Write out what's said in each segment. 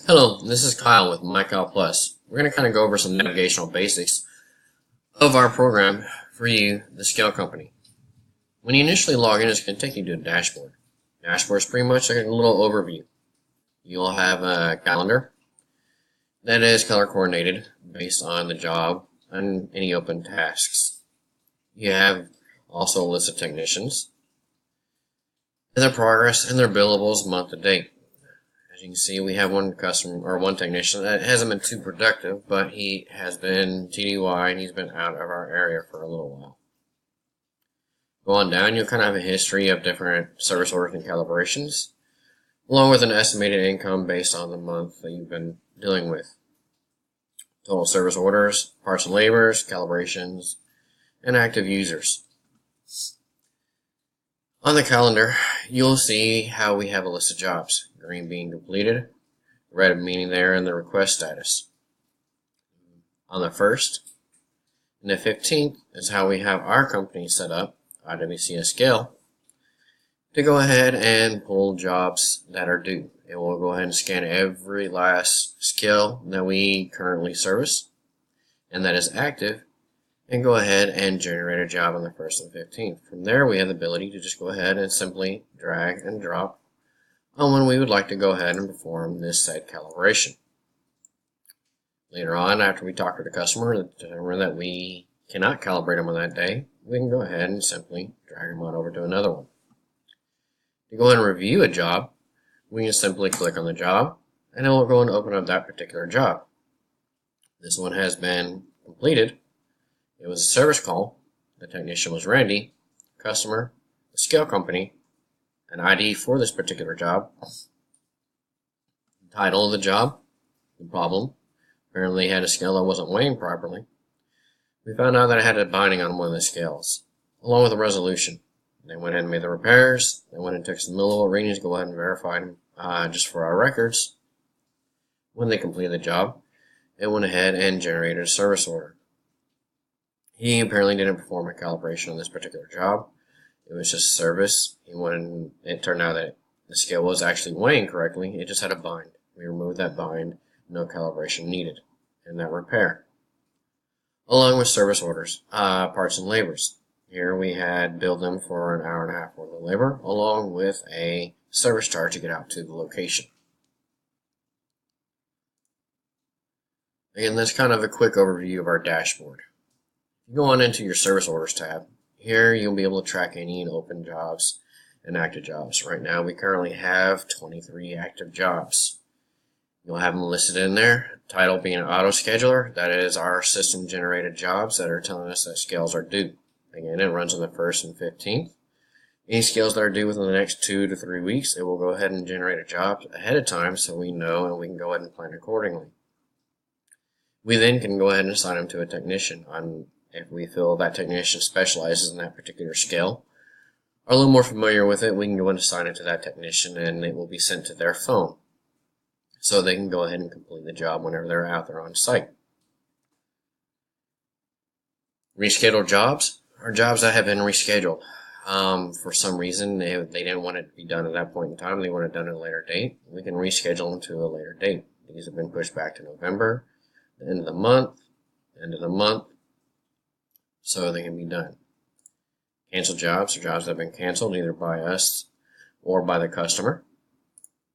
Hello, this is Kyle with MyCalPlus. We're going to kind of go over some navigational basics of our program for you, the scale company. When you initially log in, it's going to take you to a dashboard. Dashboard is pretty much like a little overview. You'll have a calendar that is color coordinated based on the job and any open tasks. You have also a list of technicians, their progress, and their billables month to date. As you can see, we have one customer or one technician that hasn't been too productive, but he has been TDY and he's been out of our area for a little while. Go on down, you'll kind of have a history of different service orders and calibrations, along with an estimated income based on the month that you've been dealing with. Total service orders, parts and labors, calibrations, and active users. On the calendar, you'll see how we have a list of jobs. Green being completed, red meaning they're in the request status. On the 1st and the 15th is how we have our company set up, IWCS Scale, to go ahead and pull jobs that are due. It will go ahead and scan every last scale that we currently service and that is active, and go ahead and generate a job on the 1st and 15th. From there, we have the ability to just go ahead and simply drag and drop on when we would like to go ahead and perform this said calibration. Later on, after we talk to the customer and determine that we cannot calibrate them on that day, we can go ahead and simply drag them on over to another one. To go ahead and review a job, we can simply click on the job, and it will go and open up that particular job. This one has been completed. It was a service call. The technician was Randy. Customer, the scale company, an ID for this particular job. The title of the job, the problem. Apparently it had a scale that wasn't weighing properly. We found out that it had a binding on one of the scales, along with a resolution. They went ahead and made the repairs. They went and took some millivolt readings to go ahead and verify them just for our records. When they completed the job, it went ahead and generated a service order. He apparently didn't perform a calibration on this particular job. It was just service. It turned out that the scale was actually weighing correctly. It just had a bind. We removed that bind. No calibration needed. And that repair. Along with service orders, parts and labors. Here we had billed them for an hour and a half worth of labor, along with a service charge to get out to the location. Again, that's kind of a quick overview of our dashboard. You go on into your service orders tab. Here you'll be able to track any open jobs and active jobs. Right now we currently have 23 active jobs. You'll have them listed in there. Title being an auto scheduler. That is our system generated jobs that are telling us that scales are due. Again, it runs on the 1st and 15th. Any scales that are due within the next 2 to 3 weeks, it will go ahead and generate a job ahead of time so we know and we can go ahead and plan accordingly. We then can go ahead and assign them to a technician if we feel that technician specializes in that particular scale, are a little more familiar with it, we can go and assign it to that technician and it will be sent to their phone. So they can go ahead and complete the job whenever they're out there on site. Rescheduled jobs are jobs that have been rescheduled. For some reason, they didn't want it to be done at that point in time. They want it done at a later date. We can reschedule them to a later date. These have been pushed back to November, the end of the month, so they can be done. Canceled jobs are jobs that have been canceled either by us or by the customer.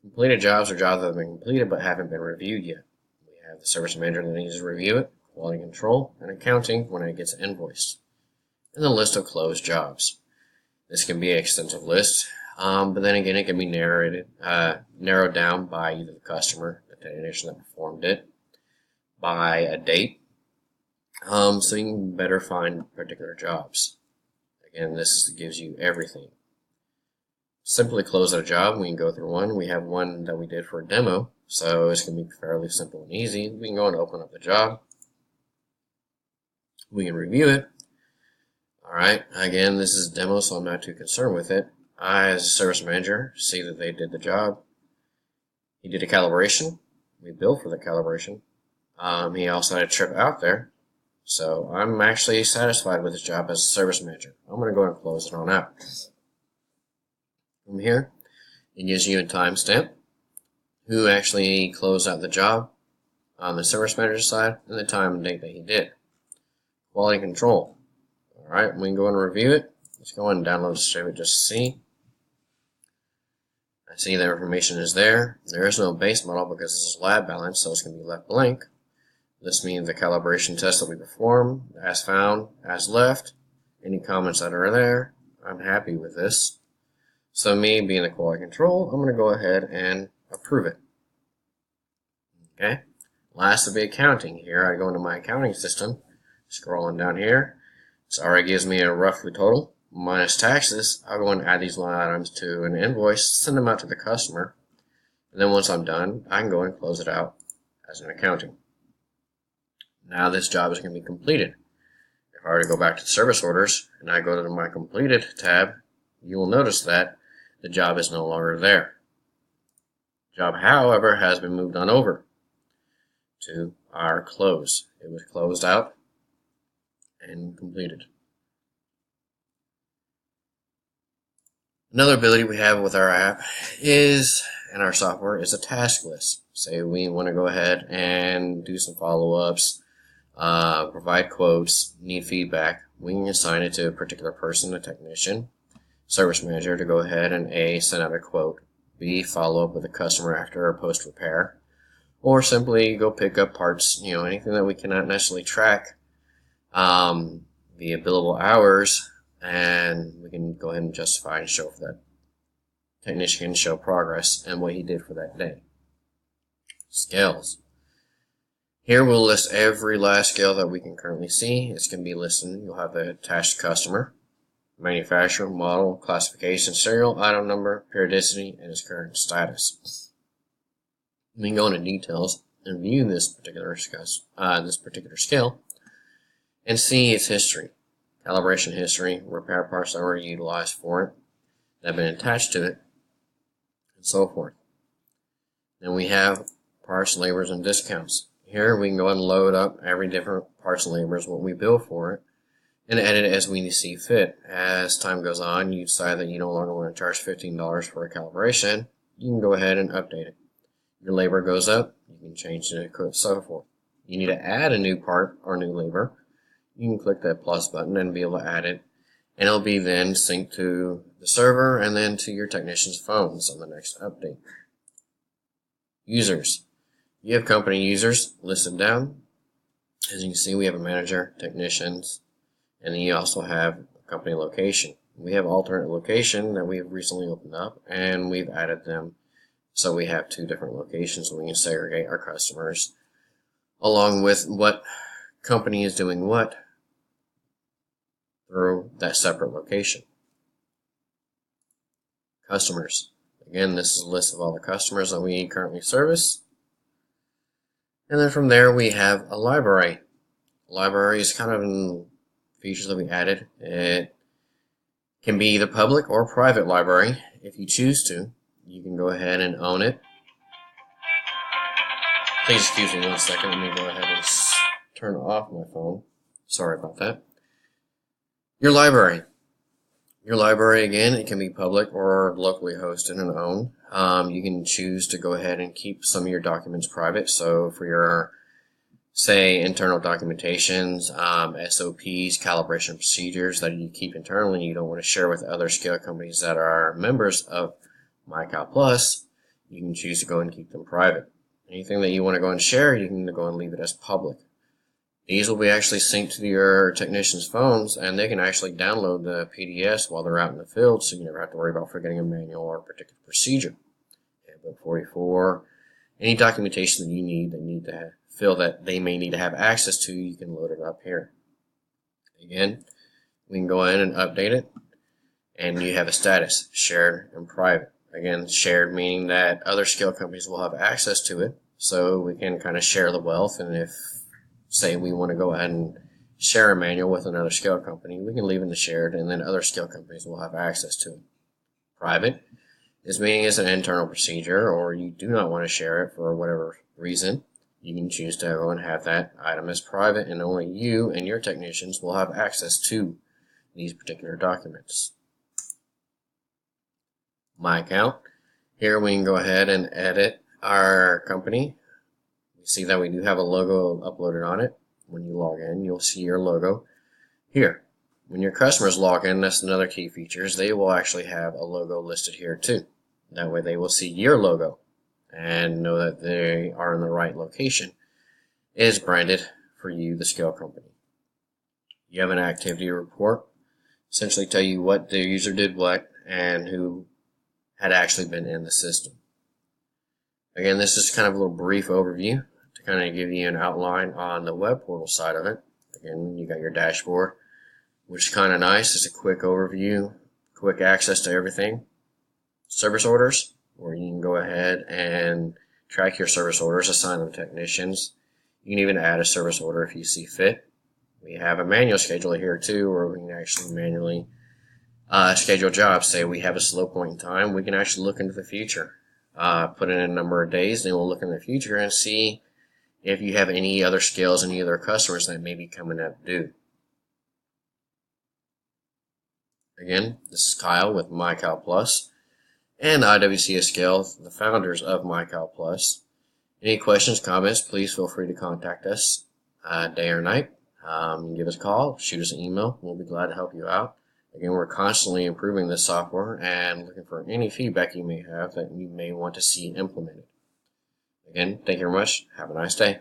Completed jobs are jobs that have been completed but haven't been reviewed yet. We have the service manager that needs to review it, quality control, and accounting when it gets invoiced. And the list of closed jobs. This can be an extensive list, but then again it can be narrowed down by either the customer, the technician that performed it, by a date, so you can better find particular jobs. Again, this gives you everything. Simply close out a job. We can go through one. We have one that we did for a demo, so it's going to be fairly simple and easy. We can go and open up the job. We can review it. Alright, again, this is a demo, so I'm not too concerned with it. I, as a service manager, see that they did the job. He did a calibration. We billed for the calibration. He also had a trip out there. So I'm actually satisfied with his job as a service manager. I'm going to go and close it on out. From here, it gives you a timestamp, who actually closed out the job on the service manager side, and the time and date that he did. Quality control. Alright, we can go and review it. Let's go and download the certificate just to see. I see the information is there. There is no base model because this is lab balance, so it's going to be left blank. This means the calibration test that we perform, as found, as left. Any comments that are there, I'm happy with this. So me being the quality control, I'm going to go ahead and approve it. Okay. Last will be accounting. Here I go into my accounting system. Scrolling down here, it already gives me a roughly total. Minus taxes, I'll go and add these line items to an invoice, send them out to the customer, and then once I'm done, I can go and close it out as an accounting. Now this job is going to be completed. If I were to go back to the service orders, and I go to my completed tab, you will notice that the job is no longer there. The job, however, has been moved on over to our close. It was closed out and completed. Another ability we have with our app is, and our software, is a task list. Say we want to go ahead and do some follow-ups, provide quotes, need feedback. We can assign it to a particular person, a technician, service manager, to go ahead and A, send out a quote, B, follow up with the customer after or post repair, or simply go pick up parts, anything that we cannot necessarily track, the billable hours, and we can go ahead and justify and show for that technician can show progress and what he did for that day. Scales. Here we'll list every last scale that we can currently see. It's going to be listed. You'll have the attached customer, manufacturer, model, classification, serial, item number, periodicity, and its current status. We can go into details and view this particular scale and see its history. Calibration history, repair parts that were utilized for it, that have been attached to it, and so forth. Then we have parts, labors, and discounts. Here we can go and load up every different parts and labors, what we bill for it, and edit it as we see fit. As time goes on, you decide that you no longer want to charge $15 for a calibration, you can go ahead and update it. Your labor goes up, you can change it, and so forth. You need to add a new part or new labor, you can click that plus button and be able to add it, and it'll be then synced to the server and then to your technician's phones on the next update. Users. You have company users listed down. As you can see, we have a manager, technicians, and then you also have a company location. We have alternate location that we have recently opened up, and we've added them so we have two different locations so we can segregate our customers along with what company is doing what through that separate location. Customers. Again, this is a list of all the customers that we currently service. And then from there we have a library. Library is kind of features that we added. It can be either public or private library. If you choose to, you can go ahead and own it. Please excuse me 1 second. Let me go ahead and turn off my phone. Sorry about that. Your library. Your library, again, it can be public or locally hosted and owned. You can choose to go ahead and keep some of your documents private. So for your, say, internal documentations, SOPs, calibration procedures that you keep internally, you don't want to share with other scale companies that are members of MyCalPlus, you can choose to go and keep them private. Anything that you want to go and share, you can go and leave it as public. These will be actually synced to your technician's phones, and they can actually download the PDFs while they're out in the field, so you never have to worry about forgetting a manual or a particular procedure. Handbook 44, any documentation that you need to feel that they may need to have access to, you can load it up here. Again, we can go in and update it, and you have a status, shared and private. Again, shared meaning that other scale companies will have access to it, so we can kind of share the wealth, and if say we want to go ahead and share a manual with another scale company, we can leave it in the shared, and then other scale companies will have access to it. Private is meaning it's an internal procedure, or you do not want to share it for whatever reason. You can choose to go and have that item as private, and only you and your technicians will have access to these particular documents. MyCal. Here we can go ahead and edit our company, you see that we do have a logo uploaded on it. When you log in, you'll see your logo here. When your customers log in, that's another key feature, is they will actually have a logo listed here too. That way they will see your logo and know that they are in the right location. It is branded for you, the scale company. You have an activity report, essentially tell you what the user did what and who had actually been in the system. Again, this is kind of a little brief overview to kind of give you an outline on the web portal side of it. Again, you got your dashboard, which is kind of nice. It's a quick overview, quick access to everything. Service orders, where you can go ahead and track your service orders, assign them technicians. You can even add a service order if you see fit. We have a manual scheduler here too, where we can actually manually schedule jobs. Say we have a slow point in time, we can actually look into the future. Put in a number of days, then we'll look in the future and see if you have any other skills, any other customers that may be coming up due. Again, this is Kyle with MyCalPlus and IWC Scale, the founders of MyCalPlus. Any questions, comments, please feel free to contact us day or night. Give us a call, shoot us an email. We'll be glad to help you out. Again, we're constantly improving this software and looking for any feedback you may have that you may want to see implemented. Again, thank you very much. Have a nice day.